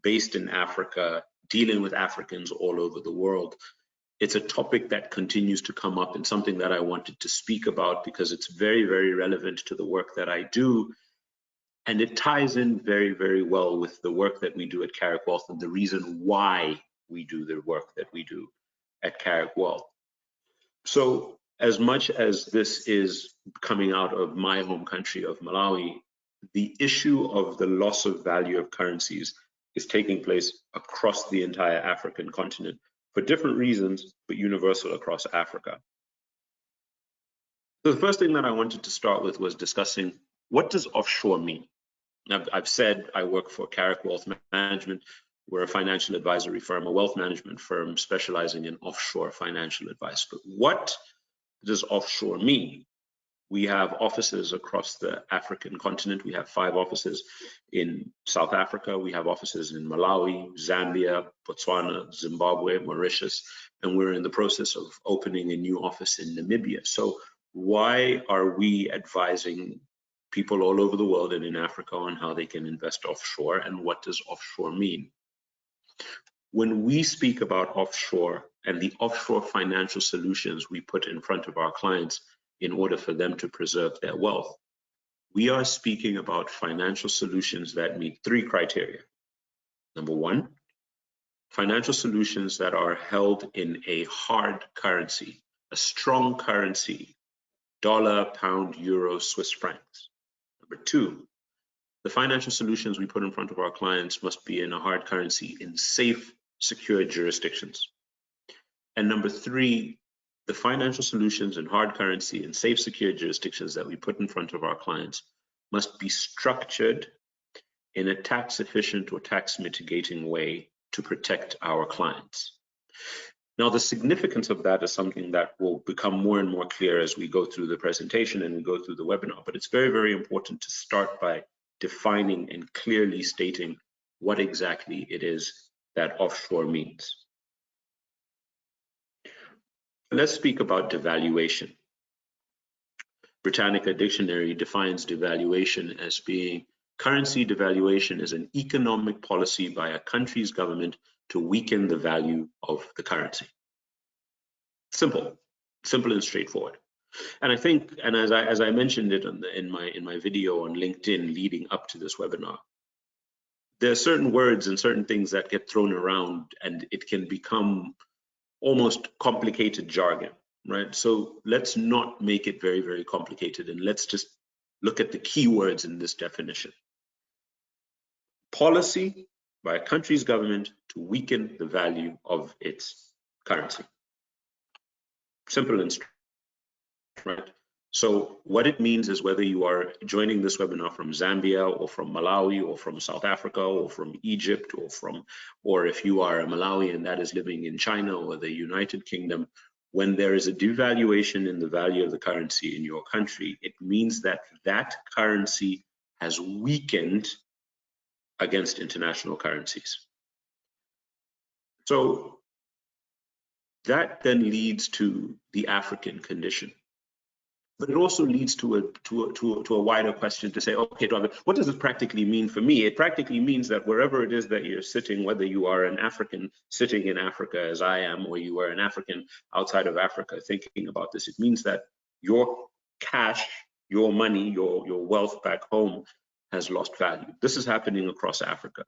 based in Africa, dealing with Africans all over the world. It's a topic that continues to come up and something that I wanted to speak about because it's very, very relevant to the work that I do. And it ties in very, very well with the work that we do at Carri Wealth and the reason why we do the work that we do at Carri Wealth. So as much as this is coming out of my home country of Malawi, the issue of the loss of value of currencies is taking place across the entire African continent for different reasons, but universal across Africa. So the first thing that I wanted to start with was discussing, what does offshore mean? I've said I work for Carrick Wealth Management. We're a financial advisory firm, a wealth management firm specializing in offshore financial advice. But what does offshore mean? We have offices across the African continent. We have 5 offices in South Africa. We have offices in Malawi, Zambia, Botswana, Zimbabwe, Mauritius, and we're in the process of opening a new office in Namibia. So why are we advising people all over the world and in Africa on how they can invest offshore, and what does offshore mean? When we speak about offshore and the offshore financial solutions we put in front of our clients in order for them to preserve their wealth, we are speaking about financial solutions that meet 3 criteria. Number 1, financial solutions that are held in a hard currency, a strong currency, dollar, pound, euro, Swiss francs. Number 2, the financial solutions we put in front of our clients must be in a hard currency in safe, secure jurisdictions. And number 3, the financial solutions in hard currency in safe, secure jurisdictions that we put in front of our clients must be structured in a tax efficient or tax mitigating way to protect our clients. Now, the significance of that is something that will become more and more clear as we go through the presentation and we go through the webinar, but it's very, very important to start by defining and clearly stating what exactly it is that offshore means. Let's speak about devaluation. Britannica Dictionary defines devaluation as being currency devaluation is an economic policy by a country's government to weaken the value of the currency. Simple and straightforward. And I think, and as I mentioned it in my video on LinkedIn leading up to this webinar, there are certain words and certain things that get thrown around, and it can become almost complicated jargon, right? So let's not make it very, very complicated, and let's just look at the key words in this definition. Policy by a country's government to weaken the value of its currency. Simple and straight, right? So what it means is whether you are joining this webinar from Zambia or from Malawi or from South Africa or from Egypt or if you are a Malawian that is living in China or the United Kingdom, when there is a devaluation in the value of the currency in your country, it means that that currency has weakened against international currencies. So that then leads to the African condition. But it also leads to a wider question to say, okay, what does it practically mean for me? It practically means that wherever it is that you're sitting, whether you are an African sitting in Africa as I am, or you are an African outside of Africa thinking about this, it means that your cash, your money, your wealth back home has lost value. This is happening across Africa.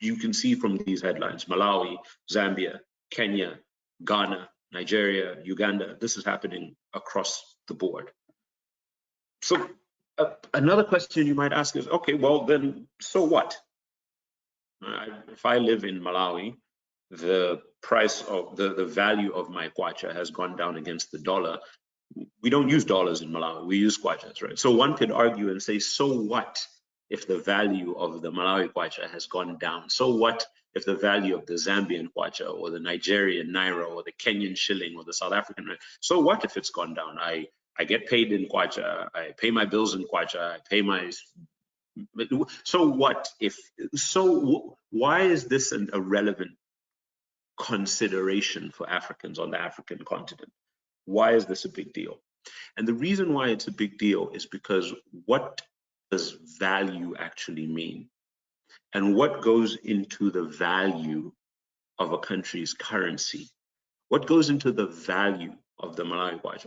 You can see from these headlines, Malawi, Zambia, Kenya, Ghana, Nigeria, Uganda, this is happening across the board. So another question you might ask is, okay, well then, so what? If I live in Malawi, the price of the value of my kwacha has gone down against the dollar. We don't use dollars in Malawi, we use kwachas, right? So one could argue and say, so what if the value of the Malawi kwacha has gone down? So what if the value of the Zambian kwacha or the Nigerian naira or the Kenyan shilling or the South African rand, so what if it's gone down? I get paid in kwacha, I pay my bills in kwacha, I pay my, so what if, so why is this a relevant consideration for Africans on the African continent? Why is this a big deal? And the reason why it's a big deal is because what does value actually mean? and what goes into the value of a country's currency? What goes into the value of the Malawi kwacha?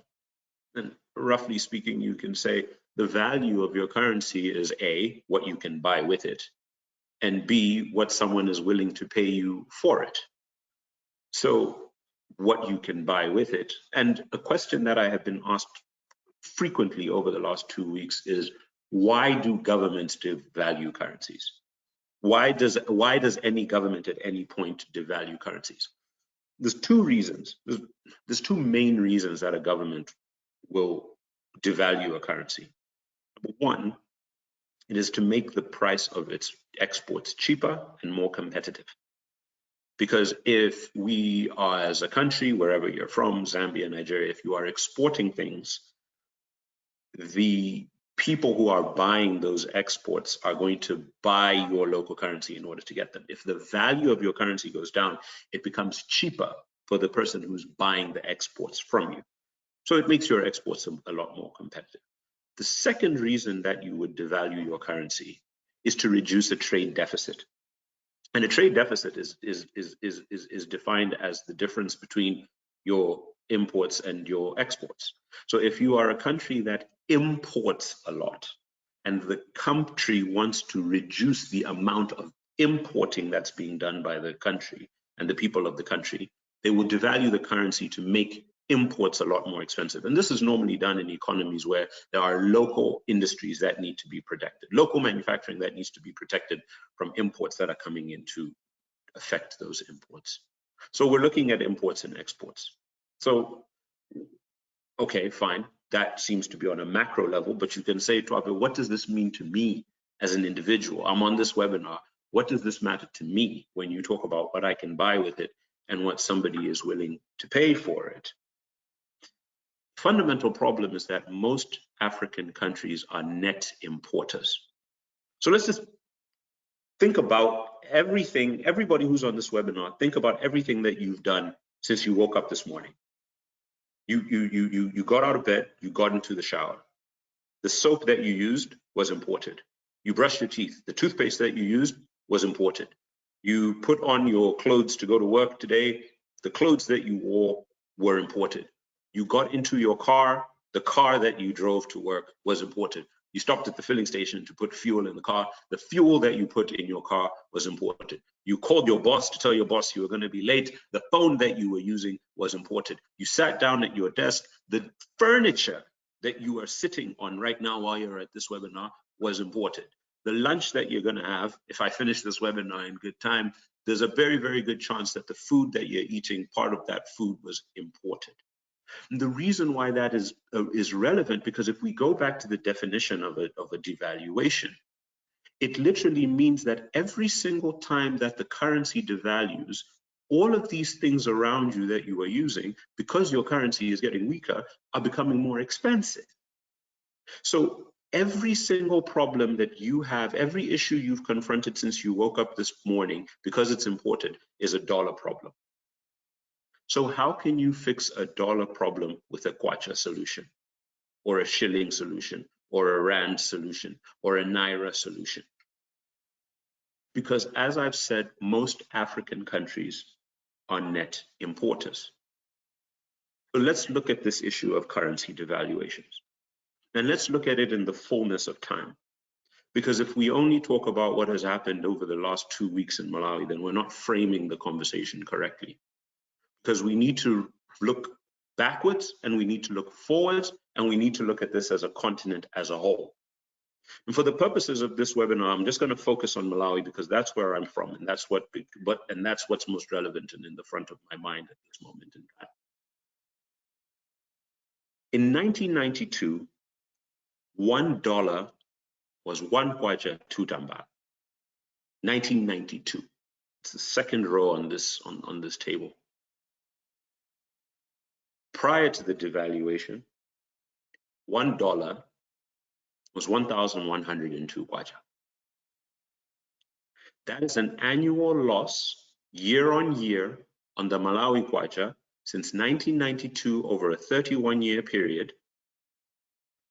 And roughly speaking, you can say the value of your currency is A, what you can buy with it, and B, what someone is willing to pay you for it. So what you can buy with it. And a question that I have been asked frequently over the last 2 weeks is, why do governments devalue currencies? Why does any government at any point devalue currencies? There's two reasons. There's two main reasons that a government will devalue a currency. Number one, it is to make the price of its exports cheaper and more competitive. Because if we are, as a country, wherever you're from, Zambia, Nigeria, if you are exporting things, the people who are buying those exports are going to buy your local currency in order to get them. If the value of your currency goes down, it becomes cheaper for the person who's buying the exports from you. So it makes your exports a lot more competitive. The second reason that you would devalue your currency is to reduce a trade deficit. And a trade deficit is defined as the difference between your imports and your exports. So if you are a country that imports a lot and the country wants to reduce the amount of importing that's being done by the country and the people of the country, they will devalue the currency to make imports a lot more expensive. And this is normally done in economies where there are local industries that need to be protected, local manufacturing that needs to be protected from imports that are coming in to affect those imports. So we're looking at imports and exports. So, okay, fine. That seems to be on a macro level, but you can say, Twape, what does this mean to me as an individual? I'm on this webinar. What does this matter to me when you talk about what I can buy with it and what somebody is willing to pay for it? Fundamental problem is that most African countries are net importers. So let's just think about everything, everybody who's on this webinar, think about everything that you've done since you woke up this morning. You got out of bed, you got into the shower. The soap that you used was imported. You brushed your teeth. The toothpaste that you used was imported. You put on your clothes to go to work today. The clothes that you wore were imported. You got into your car, the car that you drove to work was imported. You stopped at the filling station to put fuel in the car. The fuel that you put in your car was imported. You called your boss to tell your boss you were going to be late. The phone that you were using was imported. You sat down at your desk. The furniture that you are sitting on right now while you're at this webinar was imported. The lunch that you're going to have, if I finish this webinar in good time, there's a very, very good chance that the food that you're eating, part of that food was imported. And the reason why that is relevant, because if we go back to the definition of a devaluation, it literally means that every single time that the currency devalues, all of these things around you that you are using, because your currency is getting weaker, are becoming more expensive. So every single problem that you have, every issue you've confronted since you woke up this morning, because it's imported, is a dollar problem. So how can you fix a dollar problem with a kwacha solution, or a shilling solution, or a rand solution, or a naira solution? Because as I've said, most African countries are net importers. So let's look at this issue of currency devaluations. And let's look at it in the fullness of time. Because if we only talk about what has happened over the last 2 weeks in Malawi, then we're not framing the conversation correctly. Because we need to look backwards and we need to look forwards and we need to look at this as a continent as a whole. And for the purposes of this webinar, I'm just going to focus on Malawi because that's where I'm from, and that's what's most relevant and in the front of my mind at this moment in time. In 1992, $1 was 1 kwacha 2 tamba. 1992. It's the second row on this table. Prior to the devaluation, $1 was 1,102 kwacha. That is an annual loss year on year on the Malawi kwacha since 1992 over a 31-year period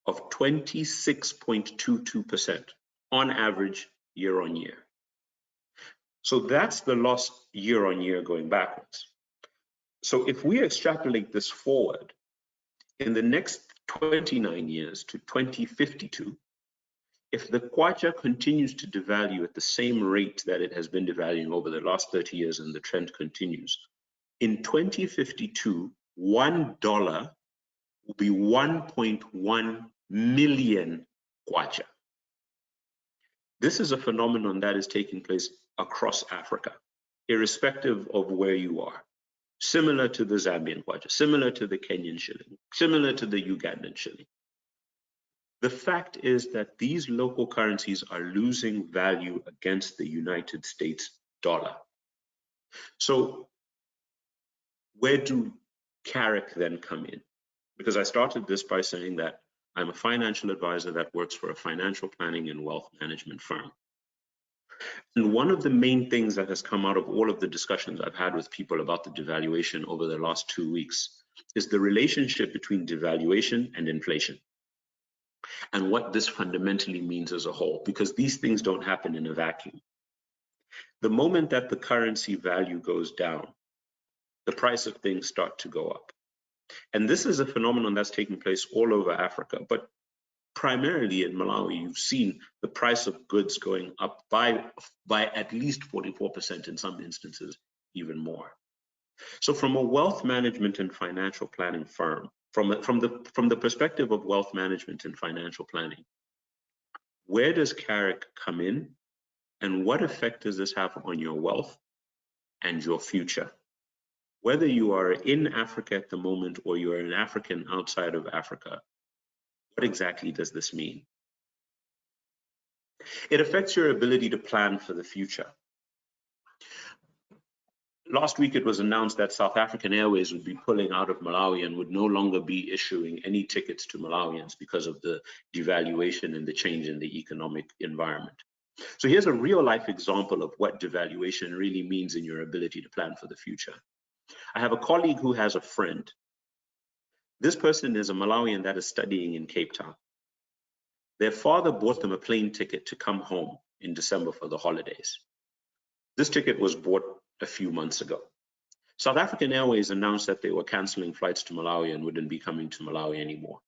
of 26.22% on average year on year. So that's the loss year on year going backwards. So if we extrapolate this forward, in the next 29 years to 2052, if the kwacha continues to devalue at the same rate that it has been devaluing over the last 30 years and the trend continues, in 2052, $1 will be 1.1 million kwacha. This is a phenomenon that is taking place across Africa, irrespective of where you are. Similar to the Zambian kwacha, similar to the Kenyan shilling, similar to the Ugandan shilling. The fact is that these local currencies are losing value against the United States dollar. So where do Carrick then come in? Because I started this by saying that I'm a financial advisor that works for a financial planning and wealth management firm. And one of the main things that has come out of all of the discussions I've had with people about the devaluation over the last 2 weeks is the relationship between devaluation and inflation, and what this fundamentally means as a whole, because these things don't happen in a vacuum. The moment that the currency value goes down, the price of things start to go up. And this is a phenomenon that's taking place all over Africa, but primarily in Malawi, you've seen the price of goods going up by at least 44%, in some instances, even more. So from a wealth management and financial planning firm, from the perspective of wealth management and financial planning, where does Carrick come in, and what effect does this have on your wealth and your future? Whether you are in Africa at the moment or you are an African outside of Africa, what exactly does this mean? It affects your ability to plan for the future. Last week, it was announced that South African Airways would be pulling out of Malawi and would no longer be issuing any tickets to Malawians because of the devaluation and the change in the economic environment. So here's a real life example of what devaluation really means in your ability to plan for the future. I have a colleague who has a friend. This person is a Malawian that is studying in Cape Town. Their father bought them a plane ticket to come home in December for the holidays. This ticket was bought a few months ago. South African Airways announced that they were canceling flights to Malawi and wouldn't be coming to Malawi anymore.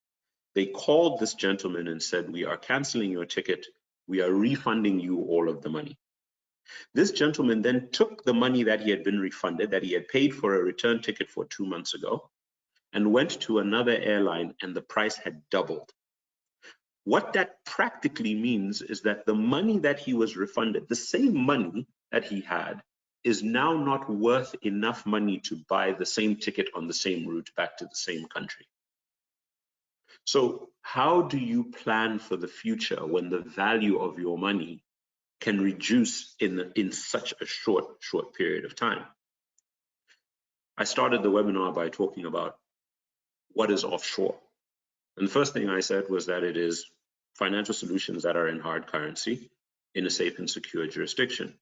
They called this gentleman and said, "We are canceling your ticket. We are refunding you all of the money." This gentleman then took the money that he had been refunded, that he had paid for a return ticket for 2 months ago, and went to another airline, and the price had doubled. What that practically means is that the money that he was refunded, the same money that he had, is now not worth enough money to buy the same ticket on the same route back to the same country. So how do you plan for the future when the value of your money can reduce in such a short period of time? I started the webinar by talking about what is offshore. And the first thing I said was that it is financial solutions that are in hard currency in a safe and secure jurisdiction.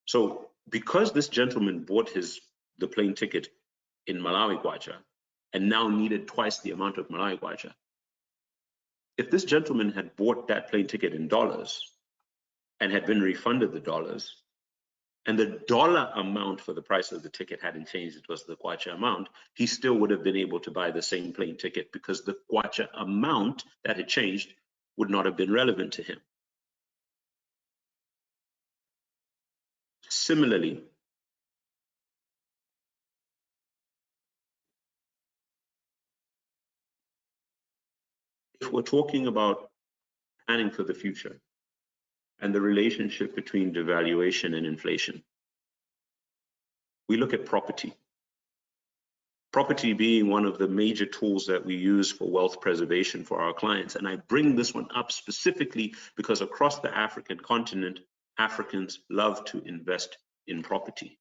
So because this gentleman bought the plane ticket in Malawi kwacha and now needed twice the amount of Malawi kwacha, if this gentleman had bought that plane ticket in dollars and had been refunded the dollars, and the dollar amount for the price of the ticket hadn't changed, it was the kwacha amount, he still would have been able to buy the same plane ticket because the kwacha amount that had changed would not have been relevant to him. Similarly, if we're talking about planning for the future and the relationship between devaluation and inflation, we look at property. Property being one of the major tools that we use for wealth preservation for our clients. And I bring this one up specifically because across the African continent, Africans love to invest in property.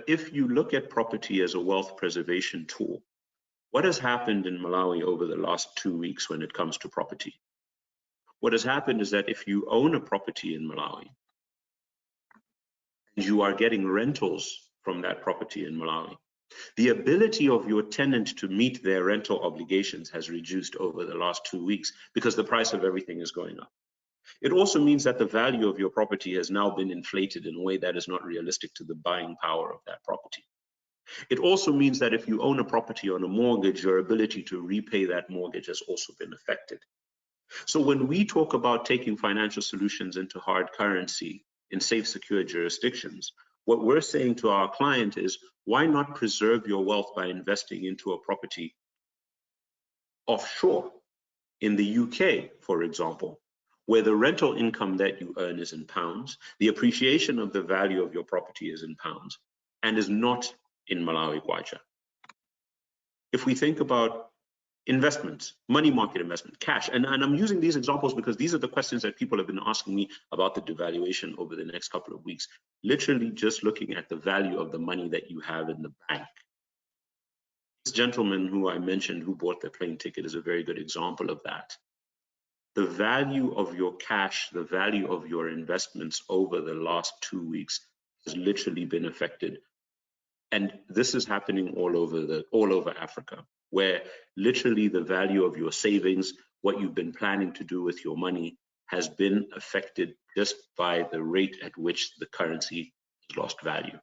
If you look at property as a wealth preservation tool, what has happened in Malawi over the last 2 weeks when it comes to property? What has happened is that if you own a property in Malawi, and you are getting rentals from that property in Malawi, the ability of your tenant to meet their rental obligations has reduced over the last 2 weeks because the price of everything is going up. It also means that the value of your property has now been inflated in a way that is not realistic to the buying power of that property. It also means that if you own a property on a mortgage, your ability to repay that mortgage has also been affected. So when we talk about taking financial solutions into hard currency in safe, secure jurisdictions, what we're saying to our client is, why not preserve your wealth by investing into a property offshore in the UK, for example, where the rental income that you earn is in pounds, the appreciation of the value of your property is in pounds, and is not in Malawi kwacha. If we think about investments, money market investment, cash, and I'm using these examples because these are the questions that people have been asking me about the devaluation over the next couple of weeks, literally just looking at the value of the money that you have in the bank. This gentleman who I mentioned who bought the plane ticket is a very good example of that. The value of your cash, the value of your investments over the last 2 weeks has literally been affected. And this is happening all over Africa, where literally the value of your savings, what you've been planning to do with your money, has been affected just by the rate at which the currency has lost value.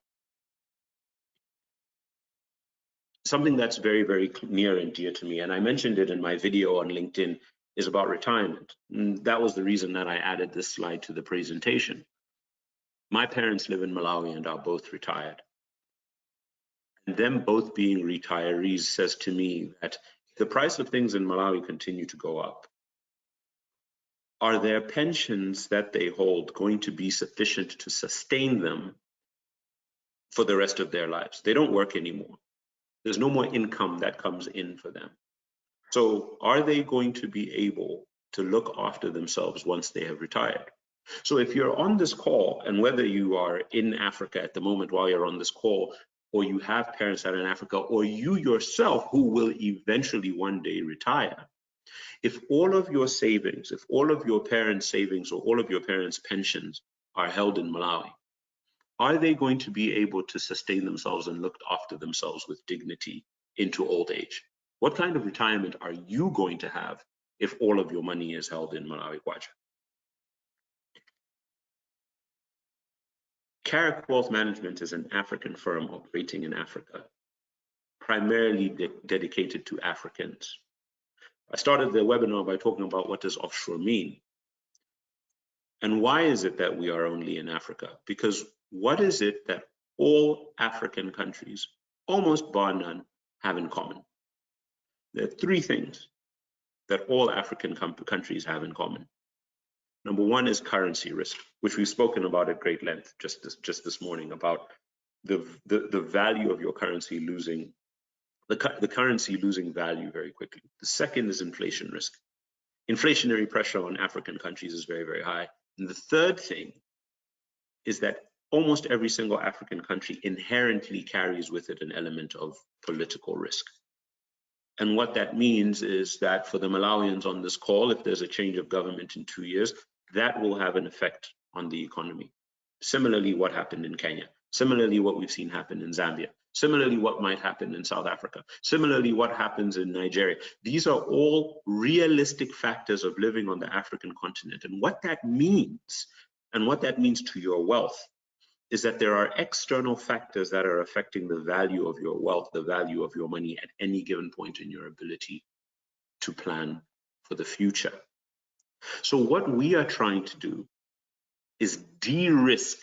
Something that's very, very near and dear to me, and I mentioned it in my video on LinkedIn, is about retirement. And that was the reason that I added this slide to the presentation. My parents live in Malawi and are both retired. And them both being retirees says to me that the price of things in Malawi continue to go up. Are their pensions that they hold going to be sufficient to sustain them for the rest of their lives? They don't work anymore. There's no more income that comes in for them. So are they going to be able to look after themselves once they have retired? So if you're on this call, and whether you are in Africa at the moment while you're on this call, or you have parents that are in Africa, or you yourself who will eventually one day retire, if all of your savings, if all of your parents' savings or all of your parents' pensions are held in Malawi, are they going to be able to sustain themselves and look after themselves with dignity into old age? What kind of retirement are you going to have if all of your money is held in Malawi kwacha? Carrick Wealth Management is an African firm operating in Africa, primarily dedicated to Africans. I started the webinar by talking about what does offshore mean. And why is it that we are only in Africa? Because what is it that all African countries, almost bar none, have in common? There are three things that all African countries have in common. Number one is currency risk, which we've spoken about at great length just this morning, about the value of your currency losing, the currency losing value very quickly. The second is inflation risk. Inflationary pressure on African countries is very, very high. And the third thing is that almost every single African country inherently carries with it an element of political risk. And what that means is that for the Malawians on this call, if there's a change of government in 2 years, that will have an effect on the economy. Similarly, what happened in Kenya. Similarly, what we've seen happen in Zambia. Similarly, what might happen in South Africa. Similarly, what happens in Nigeria. These are all realistic factors of living on the African continent. And what that means, and what that means to your wealth, is that there are external factors that are affecting the value of your wealth, the value of your money at any given point in your ability to plan for the future. So what we are trying to do is de-risk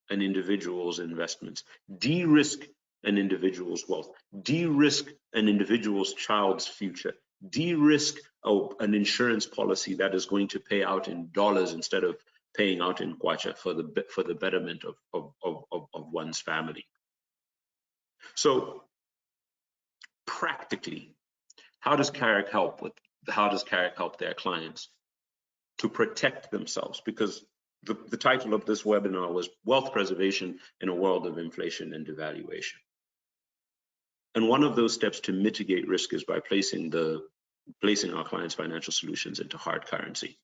an individual's investments, de-risk an individual's wealth, de-risk an individual's child's future, de-risk an insurance policy that is going to pay out in dollars instead of paying out in kwacha for the betterment of one's family. So practically, how does Carrick help their clients to protect themselves? Because the title of this webinar was Wealth Preservation in a World of Inflation and Devaluation. And one of those steps to mitigate risk is by placing our clients' financial solutions into hard currency,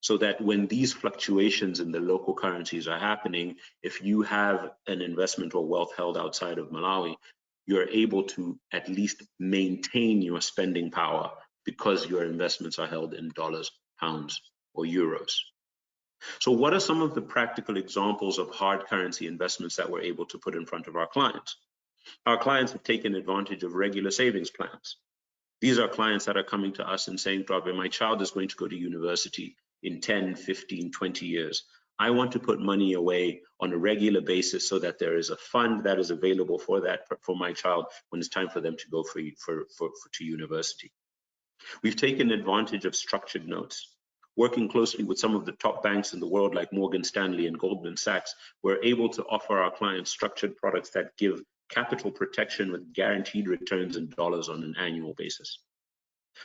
so that when these fluctuations in the local currencies are happening, if you have an investment or wealth held outside of Malawi, you're able to at least maintain your spending power because your investments are held in dollars, pounds, or euros. So what are some of the practical examples of hard currency investments that we're able to put in front of our clients? Our clients have taken advantage of regular savings plans. These are clients that are coming to us and saying, Twape, my child is going to go to university in 10, 15, 20 years. I want to put money away on a regular basis so that there is a fund that is available for my child when it's time for them to go to university. We've taken advantage of structured notes. Working closely with some of the top banks in the world like Morgan Stanley and Goldman Sachs, we're able to offer our clients structured products that give capital protection with guaranteed returns in dollars on an annual basis.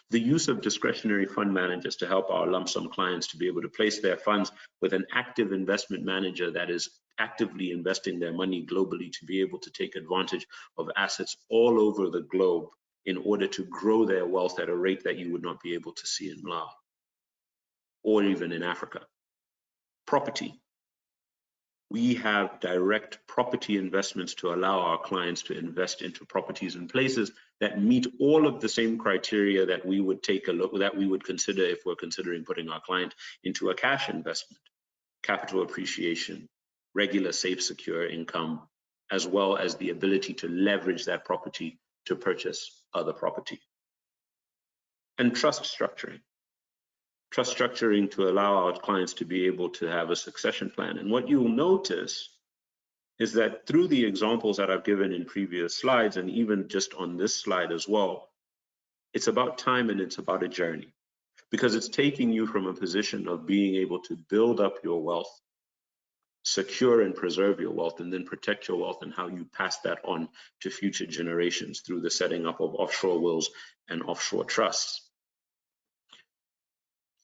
The use of discretionary fund managers to help our lump sum clients to be able to place their funds with an active investment manager that is actively investing their money globally to be able to take advantage of assets all over the globe in order to grow their wealth at a rate that you would not be able to see in Malawi or even in Africa. Property. We have direct property investments to allow our clients to invest into properties in places that meet all of the same criteria that we would consider if we're considering putting our client into a cash investment: capital appreciation, regular safe secure income, as well as the ability to leverage that property to purchase other property. And trust structuring. Trust structuring to allow our clients to be able to have a succession plan. And what you'll notice is that through the examples that I've given in previous slides, and even just on this slide as well, it's about time and it's about a journey, because it's taking you from a position of being able to build up your wealth, secure and preserve your wealth, and then protect your wealth, and how you pass that on to future generations through the setting up of offshore wills and offshore trusts.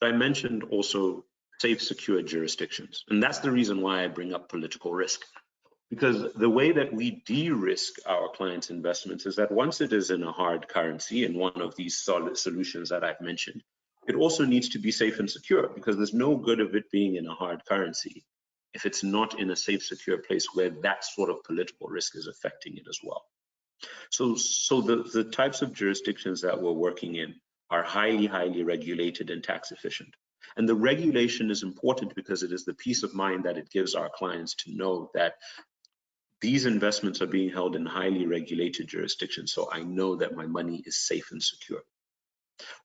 I mentioned also safe, secure jurisdictions. And that's the reason why I bring up political risk. Because the way that we de-risk our clients' investments is that once it is in a hard currency, in one of these solid solutions that I've mentioned, it also needs to be safe and secure, because there's no good of it being in a hard currency if it's not in a safe, secure place where that sort of political risk is affecting it as well. So the types of jurisdictions that we're working in are highly, highly regulated and tax efficient. And the regulation is important because it is the peace of mind that it gives our clients to know that these investments are being held in highly regulated jurisdictions, so I know that my money is safe and secure.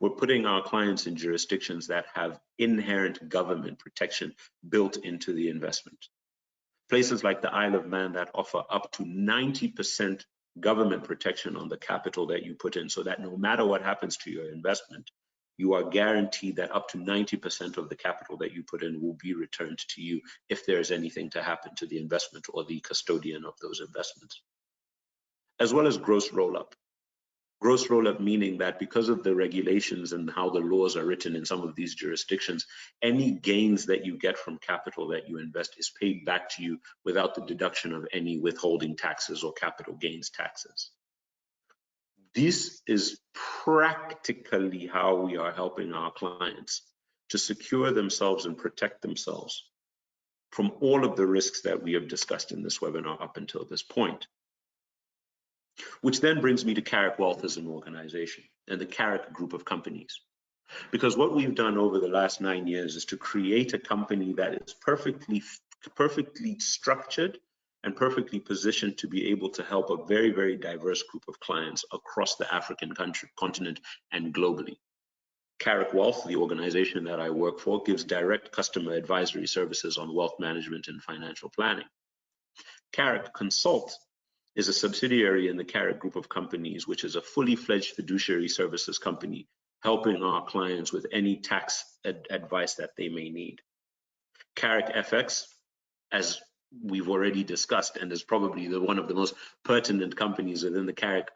We're putting our clients in jurisdictions that have inherent government protection built into the investment. Places like the Isle of Man that offer up to 90% government protection on the capital that you put in, so that no matter what happens to your investment, you are guaranteed that up to 90% of the capital that you put in will be returned to you if there is anything to happen to the investment or the custodian of those investments. As well as gross roll-up. Gross roll-up meaning that because of the regulations and how the laws are written in some of these jurisdictions, any gains that you get from capital that you invest is paid back to you without the deduction of any withholding taxes or capital gains taxes. This is practically how we are helping our clients to secure themselves and protect themselves from all of the risks that we have discussed in this webinar up until this point. Which then brings me to Carrick Wealth as an organization and the Carrick group of companies. Because what we've done over the last 9 years is to create a company that is perfectly structured and perfectly positioned to be able to help a very, very diverse group of clients across the African continent and globally. Carrick Wealth, the organization that I work for, gives direct customer advisory services on wealth management and financial planning. Carrick Consult is a subsidiary in the Carrick group of companies, which is a fully fledged fiduciary services company, helping our clients with any tax advice that they may need. Carrick FX, as we've already discussed, and is probably one of the most pertinent companies within the Carrick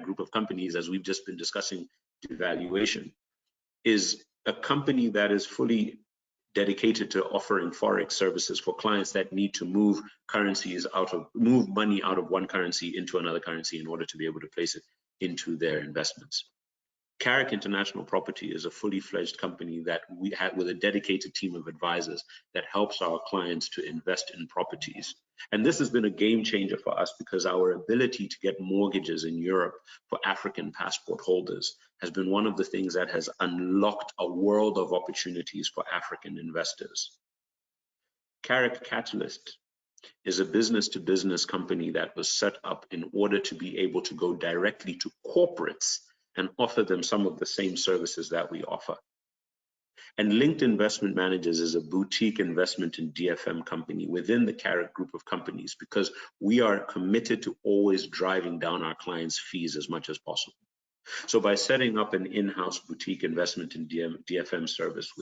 group of companies, as we've just been discussing devaluation, is a company that is fully dedicated to offering forex services for clients that need to move money out of one currency into another currency in order to be able to place it into their investments. Carrick International Property is a fully fledged company that we have with a dedicated team of advisors that helps our clients to invest in properties. And this has been a game changer for us because our ability to get mortgages in Europe for African passport holders has been one of the things that has unlocked a world of opportunities for African investors. Carrick Catalyst is a business-to-business company that was set up in order to be able to go directly to corporates and offer them some of the same services that we offer. And Linked Investment Managers is a boutique investment in DFM company within the Carrick group of companies, because we are committed to always driving down our clients' fees as much as possible. So by setting up an in-house boutique investment in DFM service,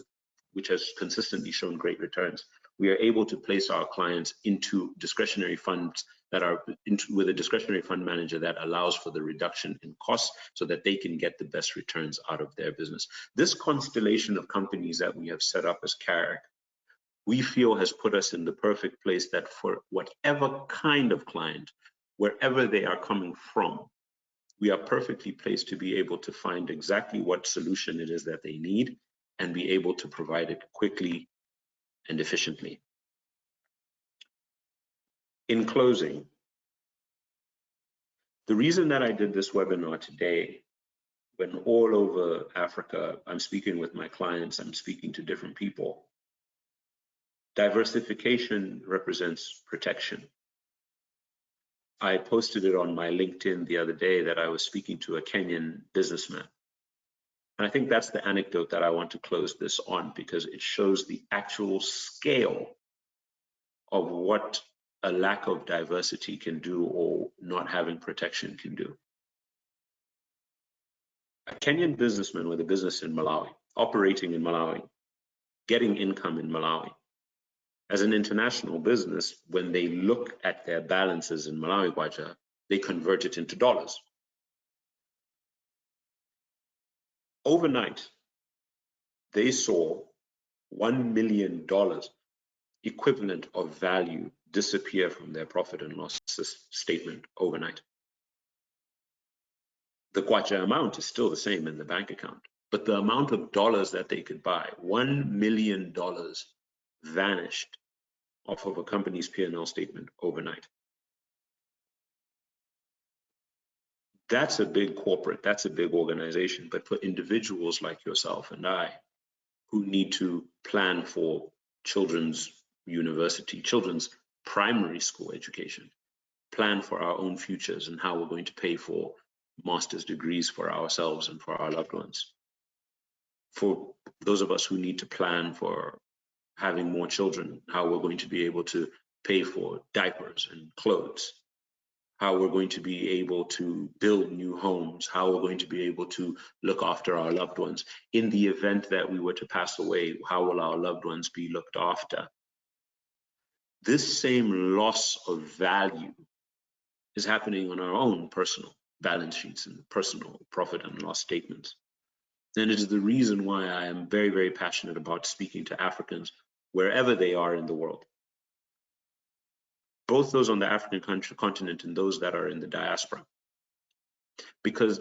which has consistently shown great returns, we are able to place our clients into discretionary funds that are with a discretionary fund manager that allows for the reduction in costs so that they can get the best returns out of their business. This constellation of companies that we have set up as Carrick, we feel has put us in the perfect place that for whatever kind of client, wherever they are coming from, we are perfectly placed to be able to find exactly what solution it is that they need and be able to provide it quickly and efficiently. In closing, the reason that I did this webinar today, when all over Africa, I'm speaking with my clients, I'm speaking to different people, diversification represents protection. I posted it on my LinkedIn the other day that I was speaking to a Kenyan businessman. And I think that's the anecdote that I want to close this on, because it shows the actual scale of what a lack of diversity can do or not having protection can do. A Kenyan businessman with a business in Malawi, operating in Malawi, getting income in Malawi. As an international business, when they look at their balances in Malawi kwacha, they convert it into dollars. Overnight, they saw $1 million equivalent of value disappear from their profit and loss statement overnight. The kwacha amount is still the same in the bank account, but the amount of dollars that they could buy, $1 million, vanished off of a company's P&L statement overnight. That's a big corporate, that's a big organization, but for individuals like yourself and I, who need to plan for children's university, children's primary school education, plan for our own futures and how we're going to pay for master's degrees for ourselves and for our loved ones. For those of us who need to plan for having more children, how we're going to be able to pay for diapers and clothes, how we're going to be able to build new homes, how we're going to be able to look after our loved ones. In the event that we were to pass away, how will our loved ones be looked after? This same loss of value is happening on our own personal balance sheets and personal profit and loss statements. And it is the reason why I am very, very passionate about speaking to Africans wherever they are in the world. Both those on the African continent and those that are in the diaspora. Because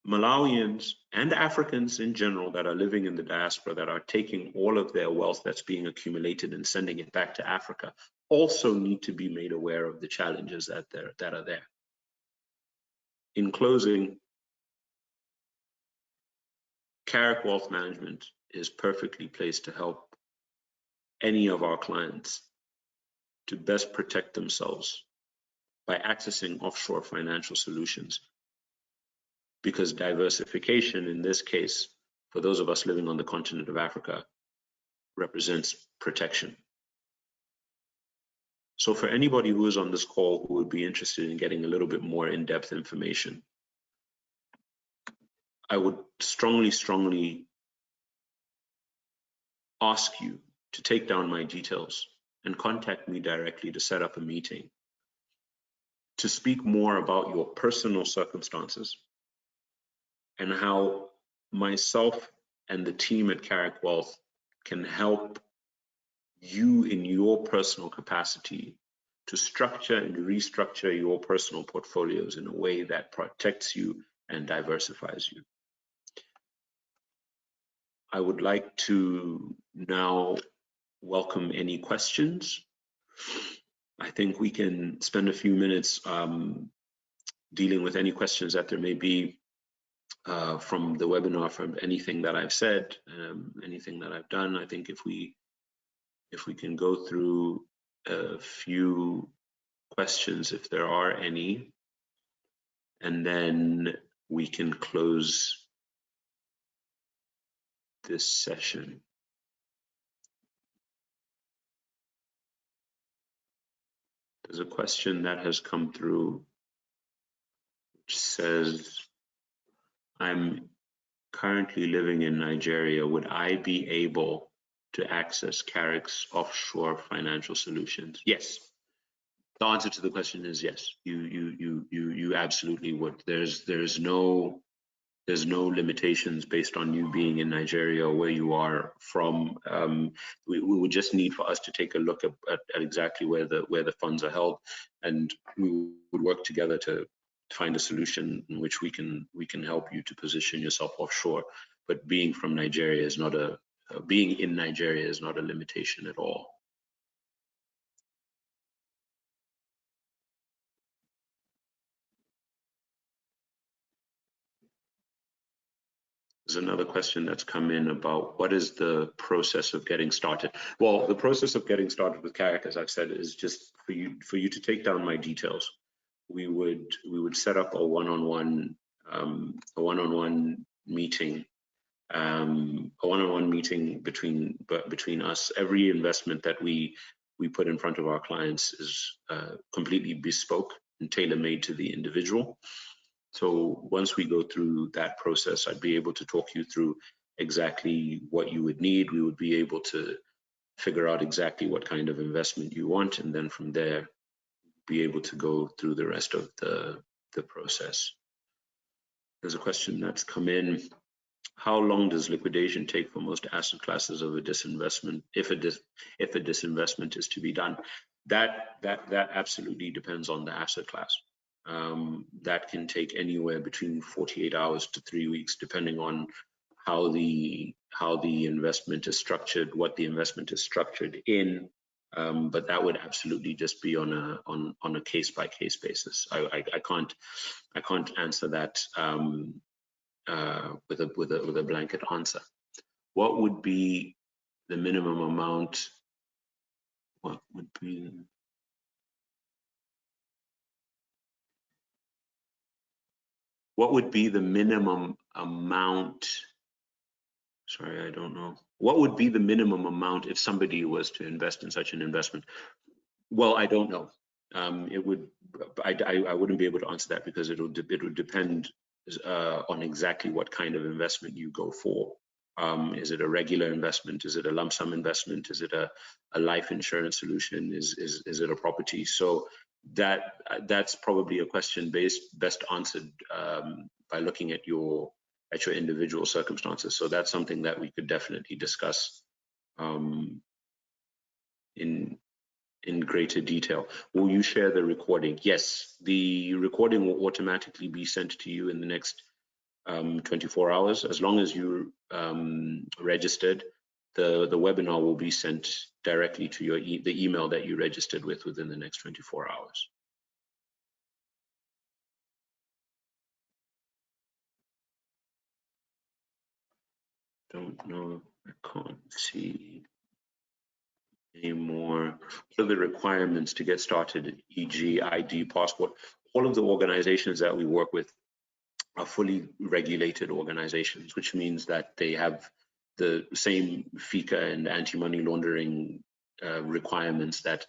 Malawians and Africans in general that are living in the diaspora, that are taking all of their wealth that's being accumulated and sending it back to Africa, also need to be made aware of the challenges that are there. In closing, Carrick Wealth Management is perfectly placed to help any of our clients to best protect themselves by accessing offshore financial solutions. Because diversification, in this case, for those of us living on the continent of Africa, represents protection. So for anybody who is on this call who would be interested in getting a little bit more in-depth information, I would strongly, strongly ask you to take down my details and contact me directly to set up a meeting to speak more about your personal circumstances and how myself and the team at Carrick Wealth can help you in your personal capacity to structure and restructure your personal portfolios in a way that protects you and diversifies you. I would like to now welcome any questions. I think we can spend a few minutes dealing with any questions that there may be from the webinar, from anything that I've said, anything that I've done. I think if we if we can go through a few questions, if there are any, and then we can close this session. There's a question that has come through which says, I'm currently living in Nigeria. Would I be able to access Carrick's offshore financial solutions? Yes. The answer to the question is yes. You absolutely would. There's no limitations based on you being in Nigeria or where you are from. We would just need for us to take a look at exactly where the funds are held, and we would work together to find a solution in which we can help you to position yourself offshore. But being from Nigeria is not being in Nigeria is not a limitation at all. There's another question that's come in about what is the process of getting started. Well, the process of getting started with Carrick, as I've said, is just for you to take down my details. We would set up a one-on-one meeting, between us. Every investment that we put in front of our clients is completely bespoke and tailor-made to the individual. So once we go through that process, I'd be able to talk you through exactly what you would need. We would be able to figure out exactly what kind of investment you want, and then from there, be able to go through the rest of the process. There's a question that's come in. How long does liquidation take for most asset classes of a disinvestment, if a disinvestment is to be done? That absolutely depends on the asset class. That can take anywhere between 48 hours to 3 weeks, depending on how the investment is structured, what the investment is structured in. But that would absolutely just be on a case by case basis. I can't answer that with a blanket answer. What would be the minimum amount? What would be the minimum amount? Sorry, I don't know. What would be the minimum amount if somebody was to invest in such an investment? Well, I don't know. I wouldn't be able to answer that because it would depend on exactly what kind of investment you go for. Is it a regular investment? Is it a lump sum investment? Is it a life insurance solution? Is it a property? So that's probably a question best answered by looking at your individual circumstances. So that's something that we could definitely discuss in greater detail. Will you share the recording? Yes, the recording will automatically be sent to you in the next 24 hours. As long as you're registered, the webinar will be sent directly to your the email that you registered with within the next 24 hours. Don't know, I can't see any more. What are the requirements to get started, e.g. ID, passport? All of the organizations that we work with are fully regulated organizations, which means that they have the same FICA and anti-money laundering requirements that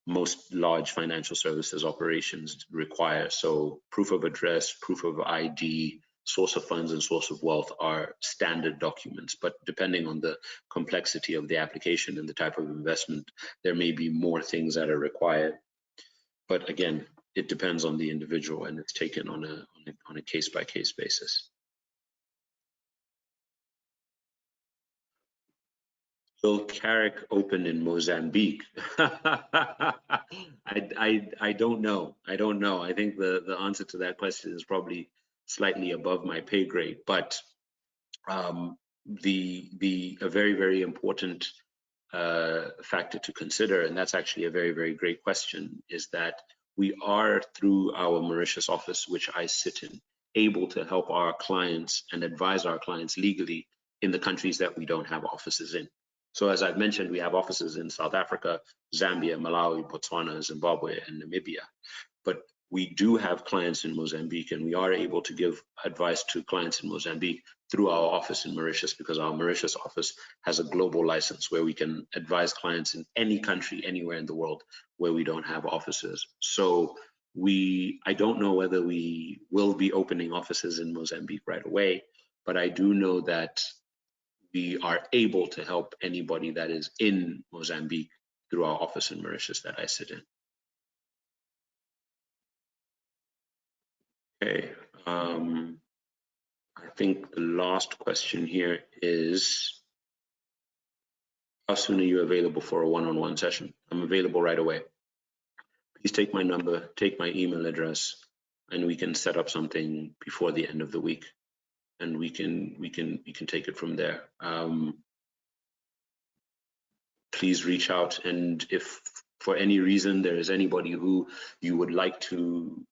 most large financial services operations require. So proof of address, proof of ID, source of funds and source of wealth are standard documents, but depending on the complexity of the application and the type of investment, there may be more things that are required. But again, it depends on the individual and it's taken on a case-by-case basis. Will Carrick open in Mozambique? I don't know. I think the answer to that question is probably slightly above my pay grade, but a very, very important factor to consider, and that's actually a very, very great question, is that we are, through our Mauritius office, which I sit in, able to help our clients and advise our clients legally in the countries that we don't have offices in. So as I've mentioned, we have offices in South Africa, Zambia, Malawi, Botswana, Zimbabwe, and Namibia. But we do have clients in Mozambique, and we are able to give advice to clients in Mozambique through our office in Mauritius, because our Mauritius office has a global license where we can advise clients in any country, anywhere in the world where we don't have offices. So I don't know whether we will be opening offices in Mozambique right away, but I do know that we are able to help anybody that is in Mozambique through our office in Mauritius that I sit in. Okay, I think the last question here is, how soon are you available for a one-on-one session? I'm available right away. Please take my number, take my email address, and we can set up something before the end of the week, and we can take it from there. Please reach out, and if for any reason there is anybody who you would like to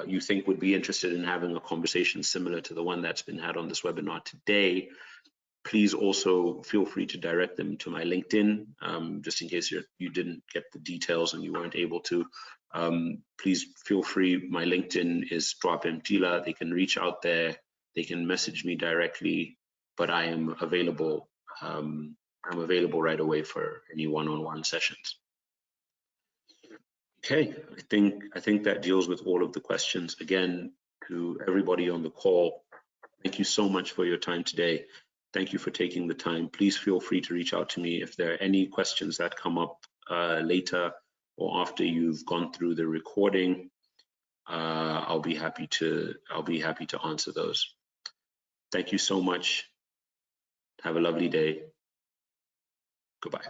you think would be interested in having a conversation similar to the one that's been had on this webinar today, please also feel free to direct them to my LinkedIn, just in case you didn't get the details and you weren't able to. Please feel free. My LinkedIn is Twape Mtila. They can reach out there. They can message me directly, but I am available. I'm available right away for any one-on-one sessions. Okay, I think that deals with all of the questions. Again, to everybody on the call, thank you so much for your time today. Thank you for taking the time. Please feel free to reach out to me if there are any questions that come up later or after you've gone through the recording. I'll be happy to answer those. Thank you so much. Have a lovely day. Goodbye.